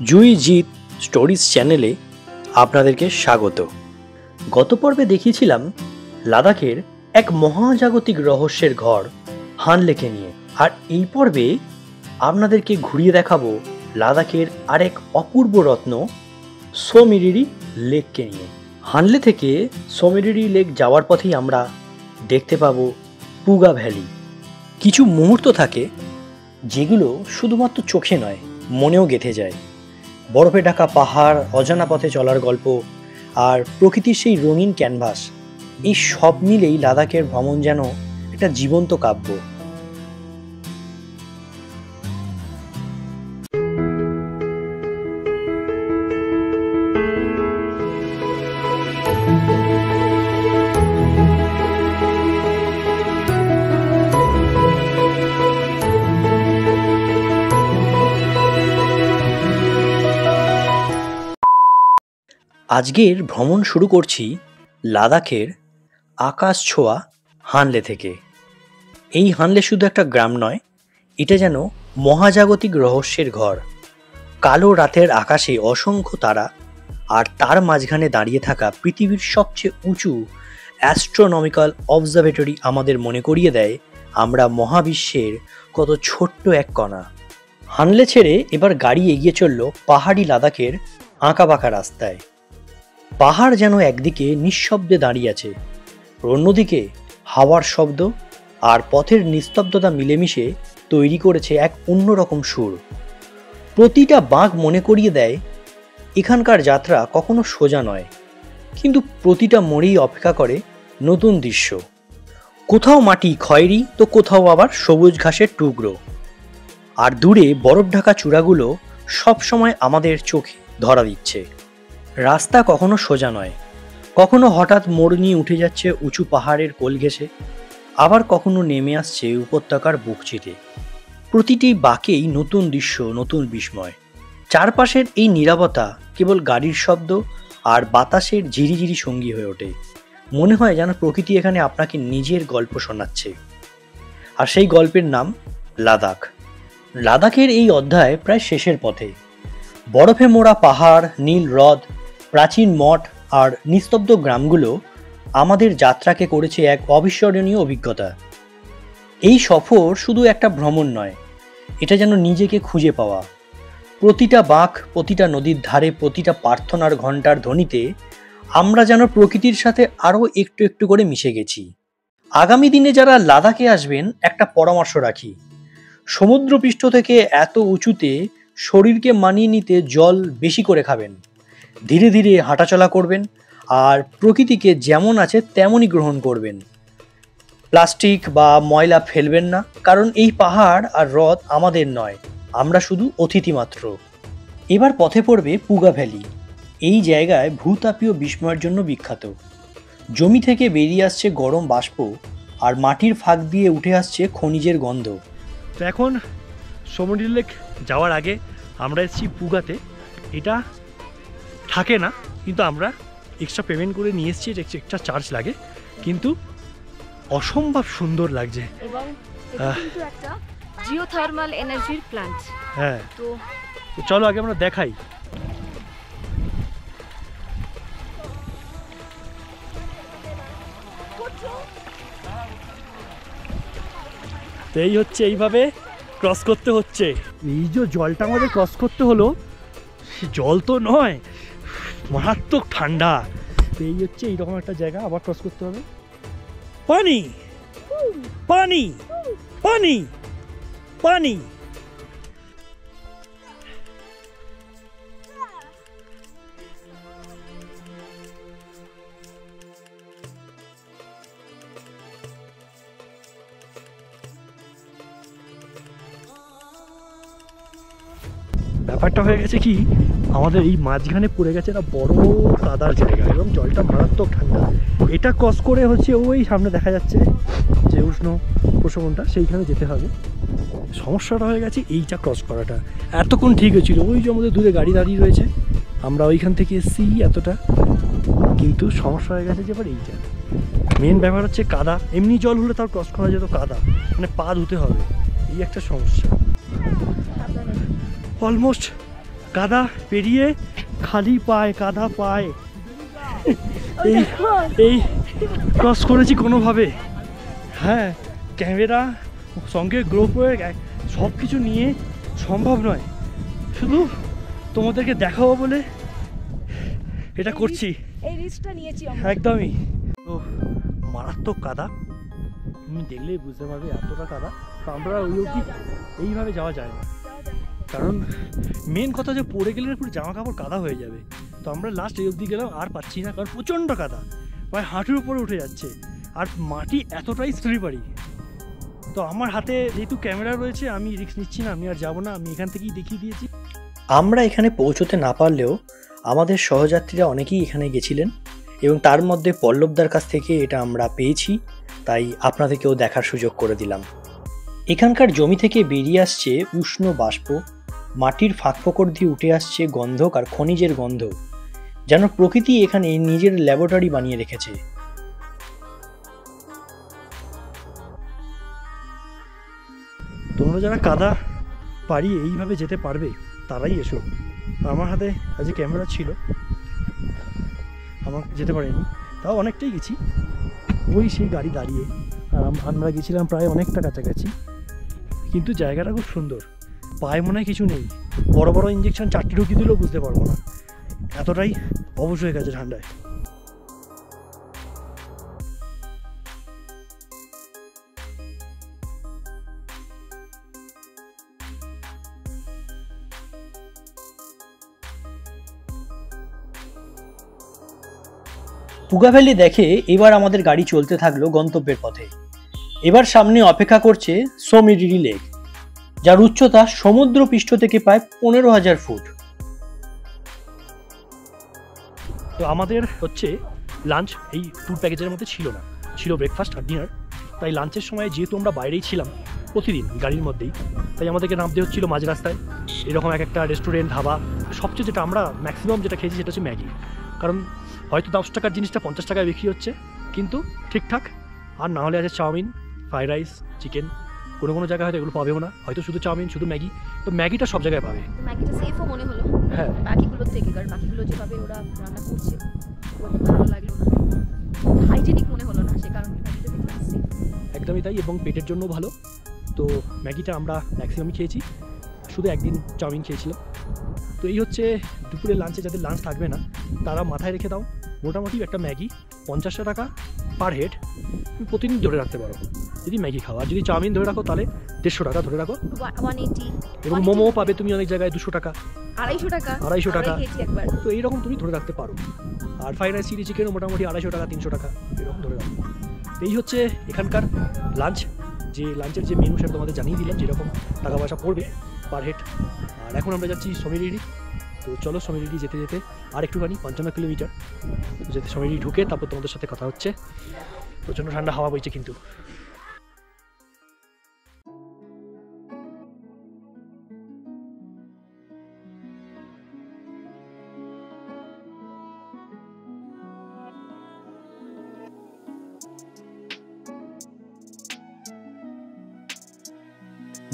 জুই Jeet stories চ্যানেলে আপনাদেরকে স্বাগত। গত পর্বে দেখিয়েছিলাম লাদাখের এক মহাজাগতিক রহস্যের ঘর হানলেকে নিয়ে, আর এই পর্বে আপনাদেরকে ঘুরিয়ে দেখাবো লাদাখের আরেক অপূর্ব রত্ন সোমিরিরি লেককে নিয়ে। হানলে থেকে সোমিরিরি লেক যাওয়ার পথেই আমরা দেখতে পাবো পুগা ভ্যালি। কিছু মুহূর্ত থাকে যেগুলো শুধুমাত্র চোখে নয়, মনেও গেঁথে যায়। বরফে ঢাকা পাহাড়, অজানা পথে চলার গল্প আর প্রকৃতির সেই রঙিন ক্যানভাস, এই সব মিলেই লাদাখের ভ্রমণ যেন একটা জীবন্ত কাব্য। আজকের ভ্রমণ শুরু করছি লাদাখের আকাশ ছোঁয়া হানলে থেকে। এই হানলে শুধু একটা গ্রাম নয়, এটা যেন মহাজাগতিক রহস্যের ঘর। কালো রাতের আকাশে অসংখ্য তারা, আর তার মাঝখানে দাঁড়িয়ে থাকা পৃথিবীর সবচেয়ে উঁচু অ্যাস্ট্রোনমিক্যাল অবজারভেটরি আমাদের মনে করিয়ে দেয় আমরা মহাবিশ্বের কত ছোট্ট এক কণা। হানলে ছেড়ে এবার গাড়ি এগিয়ে চলল পাহাড়ি লাদাখের আঁকাবাঁকা রাস্তায়। পাহাড় যেন একদিকে নিঃশব্দে দাঁড়িয়ে আছে, অন্যদিকে হাওয়ার শব্দ আর পথের নিস্তব্ধতা মিলেমিশে তৈরি করেছে এক অন্যরকম সুর। প্রতিটা বাঁক মনে করিয়ে দেয় এখানকার যাত্রা কখনো সোজা নয়, কিন্তু প্রতিটা মোড়েই অপেক্ষা করে নতুন দৃশ্য। কোথাও মাটি খয়েরি, তো কোথাও আবার সবুজ ঘাসের টুকরো, আর দূরে বরফ ঢাকা চূড়াগুলো সবসময় আমাদের চোখে ধরা দিচ্ছে। রাস্তা কখনো সোজা নয়, কখনো হঠাৎ মোড় নিয়ে উঠে যাচ্ছে উঁচু পাহাড়ের কোল ঘেঁষে, আবার কখনো নেমে আসছে উপত্যকার বুক চিটে। প্রতিটি বাঁকেই নতুন দৃশ্য, নতুন বিস্ময়। চারপাশের এই নীরবতা কেবল গাড়ির শব্দ আর বাতাসের ঝিরিঝিরি সঙ্গী হয়ে ওঠে। মনে হয় যেন প্রকৃতি এখানে আপনাকে নিজের গল্প শোনাচ্ছে। আর সেই গল্পের নাম লাদাখ। লাদাখের এই অধ্যায় প্রায় শেষের পথে। বরফে মোড়া পাহাড়, নীল হ্রদ, প্রাচীন মঠ আর নিস্তব্ধ গ্রামগুলো আমাদের যাত্রাকে করেছে এক অবিস্মরণীয় অভিজ্ঞতা। এই সফর শুধু একটা ভ্রমণ নয়, এটা যেন নিজেকে খুঁজে পাওয়া। প্রতিটা বাঁক, প্রতিটা নদীর ধারে, প্রতিটা প্রার্থনার ঘণ্টার ধ্বনিতে আমরা যেন প্রকৃতির সাথে আরও একটু একটু করে মিশে গেছি। আগামী দিনে যারা লাদাখে আসবেন, একটা পরামর্শ রাখি: সমুদ্রপৃষ্ঠ থেকে এত উঁচুতে শরীরকে মানিয়ে নিতে জল বেশি করে খাবেন, ধীরে ধীরে হাঁটাচলা করবেন, আর প্রকৃতিকে যেমন আছে তেমনই গ্রহণ করবেন। প্লাস্টিক বা ময়লা ফেলবেন না, কারণ এই পাহাড় আর হ্রদ আমাদের নয়, আমরা শুধু অতিথি মাত্র। এবার পথে পড়বে পুগা ভ্যালি। এই জায়গায় ভূতাপীয় বিস্ময়ের জন্য বিখ্যাত। জমি থেকে বেরিয়ে আসছে গরম বাষ্প, আর মাটির ফাঁক দিয়ে উঠে আসছে খনিজের গন্ধ। তো এখন সোমিরিরি লেক যাওয়ার আগে আমরা এসেছি পুগাতে। এটা থাকে না, কিন্তু আমরা এক্সট্রা পেমেন্ট করে নিয়ে এসেছি, এক্সট্রা চার্জ লাগে, কিন্তু অসম্ভব সুন্দর লাগছে। এবং এটা কিন্তু একটা জিওথার্মাল এনার্জির প্ল্যান্ট। হ্যাঁ, তো চলো আগে আমরা দেখাই। তো এই হচ্ছে, এইভাবে ক্রস করতে হচ্ছে। এই যে জলটা আমাদের ক্রস করতে হলো, জল তো নয়, মারাত্মক ঠান্ডা। এই হচ্ছে এইরকম একটা জায়গা, আবার ক্রস করতে হবে। পানি পানি পানি পানি। ব্যাপারটা হয়ে গেছে কি, আমাদের এই মাঝখানে পড়ে গেছে একটা বড় কাদার জায়গা, এবং জলটা মারাত্মক ঠান্ডা। এটা ক্রস করে হচ্ছে ওই সামনে দেখা যাচ্ছে যে উষ্ণ প্রশমনটা, সেইখানে যেতে হবে। সমস্যাটা হয়ে গেছে এইটা ক্রস করাটা। এতক্ষণ ঠিক হয়েছিল, ওই যে আমাদের দূরে গাড়ি দাঁড়িয়ে রয়েছে, আমরা ওইখান থেকে এসছি এতটা, কিন্তু সমস্যা হয়ে গেছে যে এবার এইটা। মেন ব্যাপার হচ্ছে কাদা। এমনি জল হলে তার ক্রস করা যেত, কাদা মানে পা ধুতে হবে, এই একটা সমস্যা। অলমোস্ট কাদা পেরিয়ে খালি পায়, কাদা পায়, এই এই ক্রস করেছি কোনোভাবে। হ্যাঁ, ক্যামেরা সঙ্গে গ্রোপের সব কিছু নিয়ে সম্ভব নয়, শুধু তোমাদেরকে দেখাবো বলে এটা করছি। এই রিস্কটা নিয়েছি আমরা। একদমই। তো মারাত্মক কাদা, তুমি দেখলেই বুঝতে পারবে এতটা কাদা। তো আমরা ওই অবধি এইভাবে যাওয়া যায় না, কারণ মেন কথা যে পড়ে গেলে পুরো জামা কাপড় কাদা হয়ে যাবে। তো আমরা লাস্ট এই অবধি গেলাম, আর পাচ্ছি না, কারণ প্রচণ্ড কাদা, প্রায় হাঁটুর উপরে উঠে যাচ্ছে, আর মাটি এতটাই স্লিপারি। তো আমার হাতে যেহেতু ক্যামেরা রয়েছে, আমি রিস্ক নিচ্ছি না, আমি আর যাবো না, আমি এখান থেকেই দেখিয়ে দিয়েছি। আমরা এখানে পৌঁছতে না পারলেও আমাদের সহযাত্রীরা অনেকেই এখানে গেছিলেন, এবং তার মধ্যে পল্লবদার কাছ থেকে এটা আমরা পেয়েছি, তাই আপনাদেরকেও দেখার সুযোগ করে দিলাম। এখানকার জমি থেকে বেরিয়ে আসছে উষ্ণ বাষ্প, মাটির ফাঁক ফোকর দিয়ে উঠে আসছে গন্ধক আর খনিজের গন্ধ, যেন প্রকৃতি এখানে নিজের ল্যাবরেটরি বানিয়ে রেখেছে। তোমরা যারা কাদা পাড়িয়ে এইভাবে যেতে পারবে তারাই এসো। আমার হাতে আজ ক্যামেরা ছিল, আমার যেতে পারিনি, তাও অনেকটাই গেছি। ওই সেই গাড়ি দাঁড়িয়ে, আর আমরা গেছিলাম প্রায় অনেকটা কাছাকাছি, কিন্তু জায়গাটা খুব সুন্দর। পায়ে মনে হয় কিছু নেই, বড় বড় ইঞ্জেকশন 4টে ঢুকিয়ে দিলেও বুঝতে পারবো না, এতটাই অবশ হয়ে গেছে ঠান্ডায়। পুগা ভ্যালি দেখে এবার আমাদের গাড়ি চলতে থাকলো গন্তব্যের পথে। এবার সামনে অপেক্ষা করছে সোমিরিরি লেক, যার উচ্চতা সমুদ্র পৃষ্ঠ থেকে প্রায় 15,000 ফুট। তো আমাদের হচ্ছে লাঞ্চ এই ট্যুর প্যাকেজের মধ্যে ছিল না, ছিল ব্রেকফাস্ট আর ডিনার। তাই লাঞ্চের সময় যেহেতু আমরা বাইরেই ছিলাম প্রতিদিন গাড়ির মধ্যেই, তাই আমাদেরকে নামতে হচ্ছিল মাঝ রাস্তায় এরকম একটা রেস্টুরেন্ট, ধাবা। সবচেয়ে যেটা আমরা ম্যাক্সিমাম যেটা খেয়েছি সেটা হচ্ছে ম্যাগি, কারণ হয়তো 10 টাকার জিনিসটা 50 টাকায় বিক্রি হচ্ছে, কিন্তু ঠিকঠাক। আর না হলে আছে চাউমিন, ফ্রাইড রাইস, চিকেন। কোনো কোনো জায়গায় হয়তো এগুলো পাবেও না, হয়তো শুধু চাউমিন, শুধু ম্যাগি। তো ম্যাগিটা সব জায়গায় পাবে। ম্যাগিটা সেফও মনে হলো হ্যাঁ, বাকিগুলোর থেকে, কারণ বাকিগুলো যেভাবে ওরা রান্না করছে ভালো লাগলো না, হাইজেনিক মনে হলো না, সে কারণে ম্যাগিটা দেখলাম সেফ। একদমই তাই, এবং পেটের জন্য ভালো। তো ম্যাগিটা আমরা ম্যাক্সিমামই খেয়েছি, শুধু একদিন চাউমিন খেয়েছিলাম। তো এই হচ্ছে দুপুরের লাঞ্চে, যাদের লাঞ্চ থাকবে না তারা মাথায় রেখে দাও, মোটামুটি একটা ম্যাগি 50 টাকা পার হেড তুমি প্রতিদিন ধরে রাখতে পারো যদি ম্যাগি খাও। আর যদি চাউমিন ধরে রাখো তাহলে 150 টাকা ধরে রাখো, 180। এবং মোমো পাবে তুমি অনেক জায়গায় 200 টাকা, 250 টাকা, 250 টাকা। খেয়েছি একবার। তো এইরকম তুমি ধরে রাখতে পারো। আর ফ্রাইড রাইস, চিলি চিকেনও মোটামুটি 250 টাকা, 300 টাকা এরকম ধরে রাখো। তো এই হচ্ছে এখানকার লাঞ্চ। যে লাঞ্চের যে মেনু সেটা তোমাদের জানিয়ে দিলাম, যেরকম টাকা পয়সা পড়বে পার হেড। আর এখন আমরা যাচ্ছি সোমিরিরি। তো চলো সোমিরিরি যেতে যেতে আর একটুখানি 55 কিলোমিটার যেতে সোমিরিরি ঢুকে তারপর তোমাদের সাথে কথা হচ্ছে। প্রচণ্ড ঠান্ডা হাওয়া বইছে কিন্তু।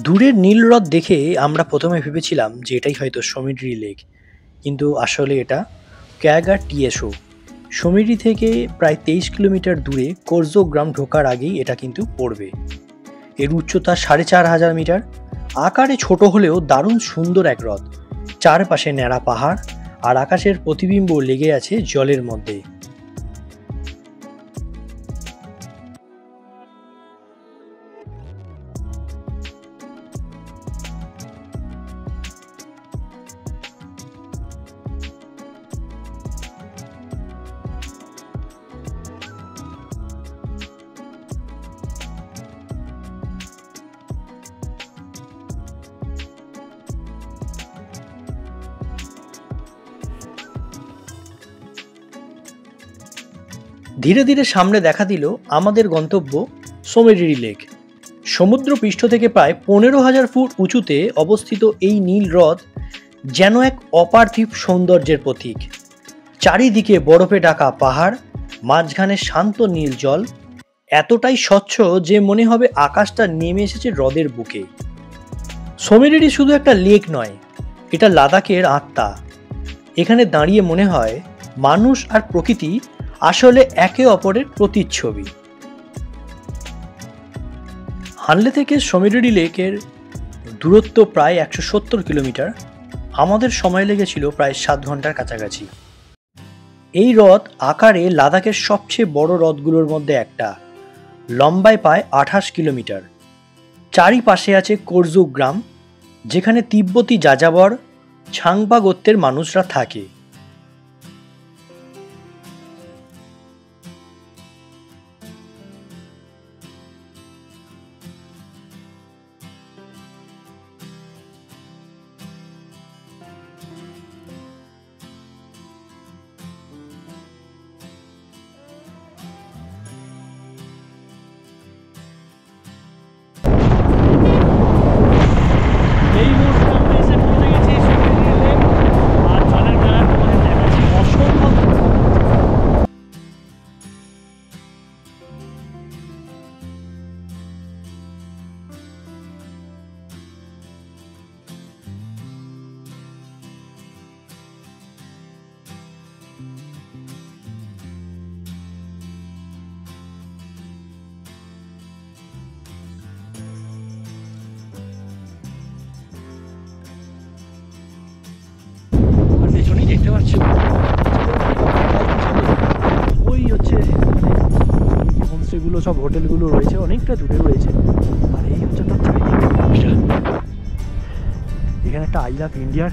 দূরের নীল হ্রদ দেখে আমরা প্রথমে ভেবেছিলাম যে এটাই হয়তো সোমিরিরি লেক, কিন্তু আসলে এটা ক্যাগা টিএসও। সোমিরি থেকে প্রায় 23 কিলোমিটার দূরে কোরজো গ্রাম ঢোকার আগেই এটা কিন্তু পড়বে। এর উচ্চতা 4,500 মিটার। আকারে ছোট হলেও দারুণ সুন্দর এক হ্রদ, চারপাশে ন্যাড়া পাহাড় আর আকাশের প্রতিবিম্ব লেগে আছে জলের মধ্যে। ধীরে ধীরে সামনে দেখা দিল আমাদের গন্তব্য সোমিরিরি লেক। সমুদ্র পৃষ্ঠ থেকে প্রায় 15,000 ফুট উঁচুতে অবস্থিত এই নীল হ্রদ যেন এক অপার্থিব সৌন্দর্যের প্রতীক। চারিদিকে বরফে ঢাকা পাহাড়, মাঝখানে শান্ত নীল জল, এতটাই স্বচ্ছ যে মনে হবে আকাশটা নেমে এসেছে হ্রদের বুকে। সোমিরিরি শুধু একটা লেক নয়, এটা লাদাখের আত্মা। এখানে দাঁড়িয়ে মনে হয় মানুষ আর প্রকৃতি আসলে একে অপরের প্রতিচ্ছবি। হানলে থেকে সোমেরিরি লেকের দূরত্ব প্রায় 170 কিলোমিটার। আমাদের সময় লেগেছিল প্রায় 7 ঘন্টার কাছাকাছি। এই হ্রদ আকারে লাদাখের সবচেয়ে বড় হ্রদগুলোর মধ্যে একটা, লম্বায় প্রায় 28 কিলোমিটার। চারিপাশে আছে কোরজুক গ্রাম, যেখানে তিব্বতী যাযাবর ছাংপা গোত্রের মানুষরা থাকে। দেখতে পাচ্ছ ওই হচ্ছে হোমস্টেগুলো, সব হোটেলগুলো রয়েছে, অনেকটা দূরে রয়েছে। আর এই হচ্ছে তার চারিদিক। এখানে একটা আই লাভ ইন্ডিয়ার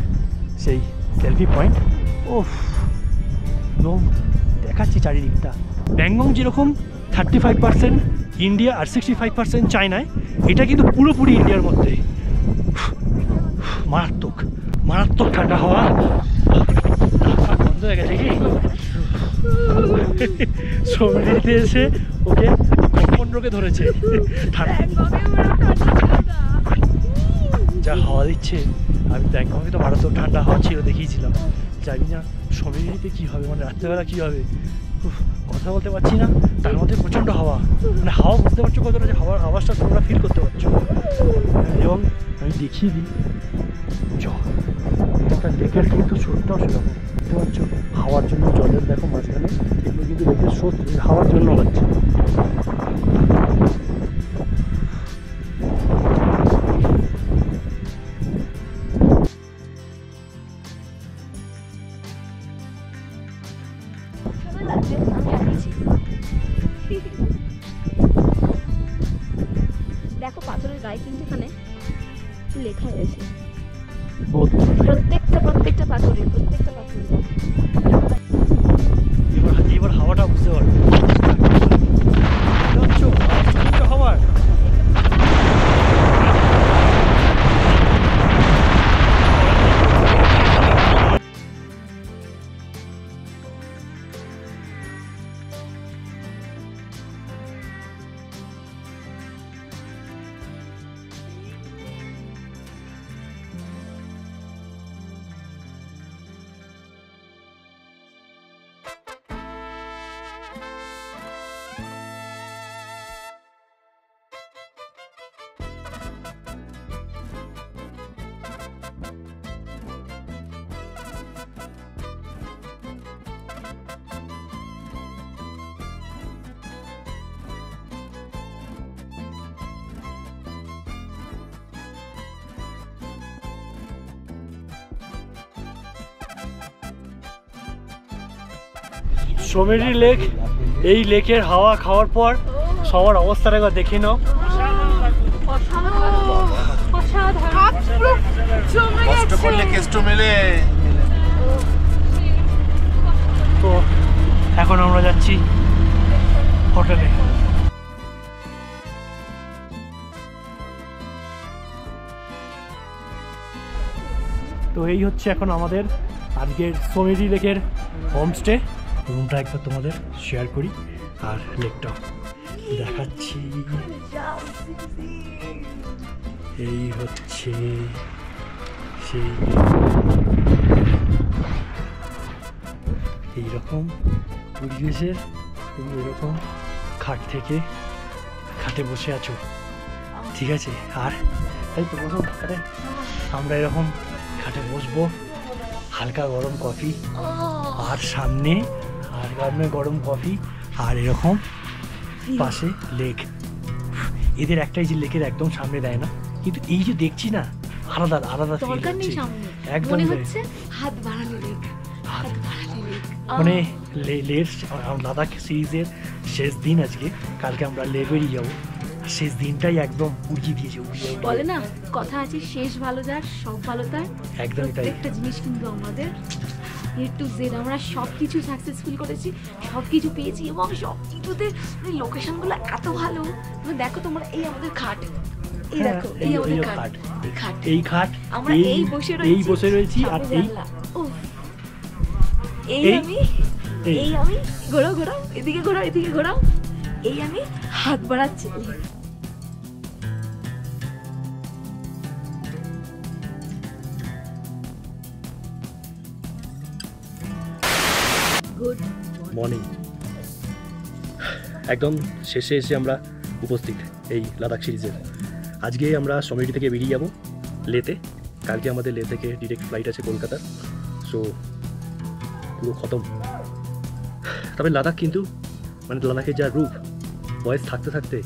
সেই সেলফি পয়েন্ট। ও দেখাচ্ছি চারিদিকটা। ব্যাংগং যেরকম 35% ইন্ডিয়া আর 65% চায়নায়, এটা কিন্তু পুরোপুরি ইন্ডিয়ার মধ্যে। মারাত্মক মারাত্মক ঠান্ডা হাওয়া। বন্ধ হয়ে গেছে কি সোমেরিতে এসে ওকে কম্পন রোগে ধরেছে। যা হাওয়া দিচ্ছে, আমি ব্যাংককে তো মারাত্মক ঠান্ডা হাওয়া ছিল, দেখিয়েছিলাম। জানি না সোমেরিতে কী হবে, মানে রাত্রেবেলা কী হবে, কথা বলতে পারছি না। তার মধ্যে প্রচণ্ড হাওয়া, মানে হাওয়া বুঝতে পারছো কতটা, যে হাওয়ার আওয়াজটা তোমরা ফিল করতে পারছো। এবং আমি দেখিয়ে দিই, একটা লেকের কিন্তু স্রোতটাও সেরকম দেখতে পাচ্ছ। হাওয়ার জন্য জলের দেখো মাঝখানে, এগুলো কিন্তু লেকের স্রোত হাওয়ার জন্য হচ্ছে। দেখো পাথরের গায়ে কিন্তু এখানে লেখা রয়েছে, প্রত্যেকটা পাথরে এবার হাওয়াটা বুঝতে পারবে হাওয়ার। সোমেরি লেক, এই লেকের হাওয়া খাওয়ার পর সবার অবস্থাটা একবার দেখে নাও। তো এখন আমরা যাচ্ছি হোটেলে। তো এই হচ্ছে এখন আমাদের আজকের সোমেরি লেকের হোমস্টে। রুমটা একবার তোমাদের শেয়ার করি আর লেকটাও দেখাচ্ছি। এই হচ্ছে সেই এইরকম পরিবেশের, তুমি এরকম খাটে বসে আছো, ঠিক আছে। আর এই তো বসো, আমরা এরকম খাটে একসাথে বসবো, হালকা গরম কফি, আর সামনে গরম কফি, আর এরকম পাশে লেক। এদের একটাই যে লেকের একদম সামনে দেয় না, কিন্তু এই যে দেখছি না, আলাদা আলাদা দরকার নেই সামনে, একদম মনে হচ্ছে হাত বাড়ানো লেক, হাত বাড়ানো লেক। মানে লের লাদাখ সিরিজের শেষ দিন আজকে, কালকে আমরা লে বেরিয়ে যাবো। শেষ দিনটাই একদম উড়িয়ে দিয়েছে, বলে না কথা আছে, শেষ ভালো যার সব ভালো তার। একদমই তাই। একটা জিনিস কিন্তু আমাদের এ টু জেড আমরা সবকিছু সাকসেসফুল করেছি, সবকিছু পেয়েছি, এবং সবকিছুতে লোকেশনগুলো এত ভালো। তুমি দেখো, তোমরা এই আমাদের খাট, এই দেখো, এই আমাদের খাট, এই খাট, এই খাট, আমরা এই বসে রয়েছি, আর এই আমি ঘোরাও ঘোরাও, এদিকে ঘোরাও, এদিকে ঘোরাও, এই আমি হাত বাড়াচ্ছি। Good morning. একদম শেষে এসে আমরা উপস্থিত এই লাদাখ সিরিজের। আজকে আমরা সমিতি থেকে বেরিয়ে যাব লেতে। কালকে আমাদের লে থেকে ডিরেক্ট ফ্লাইট আছে কলকাতার। সো পুরো খতম। তবে লাদাখ কিন্তু মানে লাদাখের যা রূপ, বয়স থাকতে থাকতে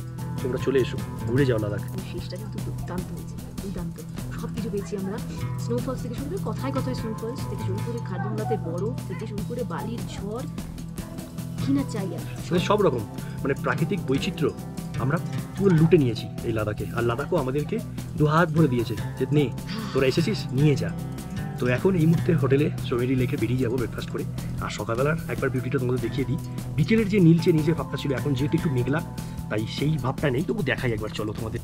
তোমরা চলে এসো, ঘুরে যাও লাদাখ। শেষটা কিন্তু দুর্দান্ত হয়েছে, দুর্দান্ত। সব কিছু পেয়েছি আমরা, স্নোফলস থেকে শুরু করে, কথায় কথায় স্নোফলস থেকে শুরু করে, খাদ্যগুলোতে বরফ থেকে শুরু করে, বালির ঝড়, কি না চাই আর মানে সব রকম মানে প্রাকৃতিক বৈচিত্র্য আমরা পুরো লুটে নিয়েছি এই লাদাখে। আর লাদাখও আমাদেরকে দু হাত ভরে দিয়েছে যে নে তোরা এসেছিস, নিয়ে যা। তো এখন এই মুহূর্তে হোটেলে সোমেরি লেকে বেরিয়ে যাবো ব্রেকফাস্ট করে। আর সকালবেলার একবার বিউটিটা তোমাদের দেখিয়ে দিই। বিকেলের যে নীলচে ভাবটা ছিল, এখন যেহেতু একটু মেঘলা, তাই সেই ভাবটা নেই, তবু দেখাই একবার, চলো তোমাদের।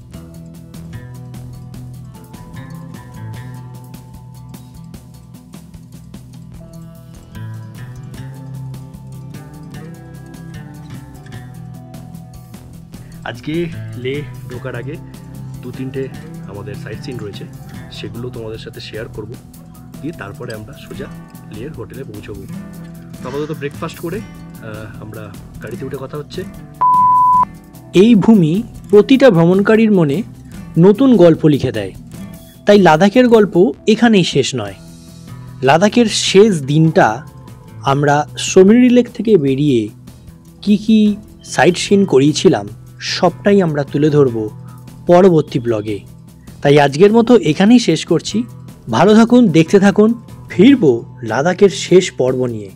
আজকে লে ঢোকার আগে 2-3টে আমাদের সাইট সিন রয়েছে, সেগুলো তোমাদের সাথে শেয়ার করব, দিয়ে তারপরে আমরা সোজা লের হোটেলে পৌঁছবো। আপাতত ব্রেকফাস্ট করে আমরা গাড়িতে উঠে কথা হচ্ছে। এই ভূমি প্রতিটা ভ্রমণকারীর মনে নতুন গল্প লিখে দেয়। তাই লাদাখের গল্প এখানেই শেষ নয়। লাদাখের শেষ দিনটা আমরা সোমেরি লেক থেকে বেরিয়ে কি সাইট সিন করিয়েছিলাম সবটাই আমরা তুলে ধরব পরবর্তী ব্লগে। তাই আজকের মতো এখানেই শেষ করছি। ভালো থাকুন, দেখতে থাকুন, ফিরবো লাদাখের শেষ পর্ব নিয়ে।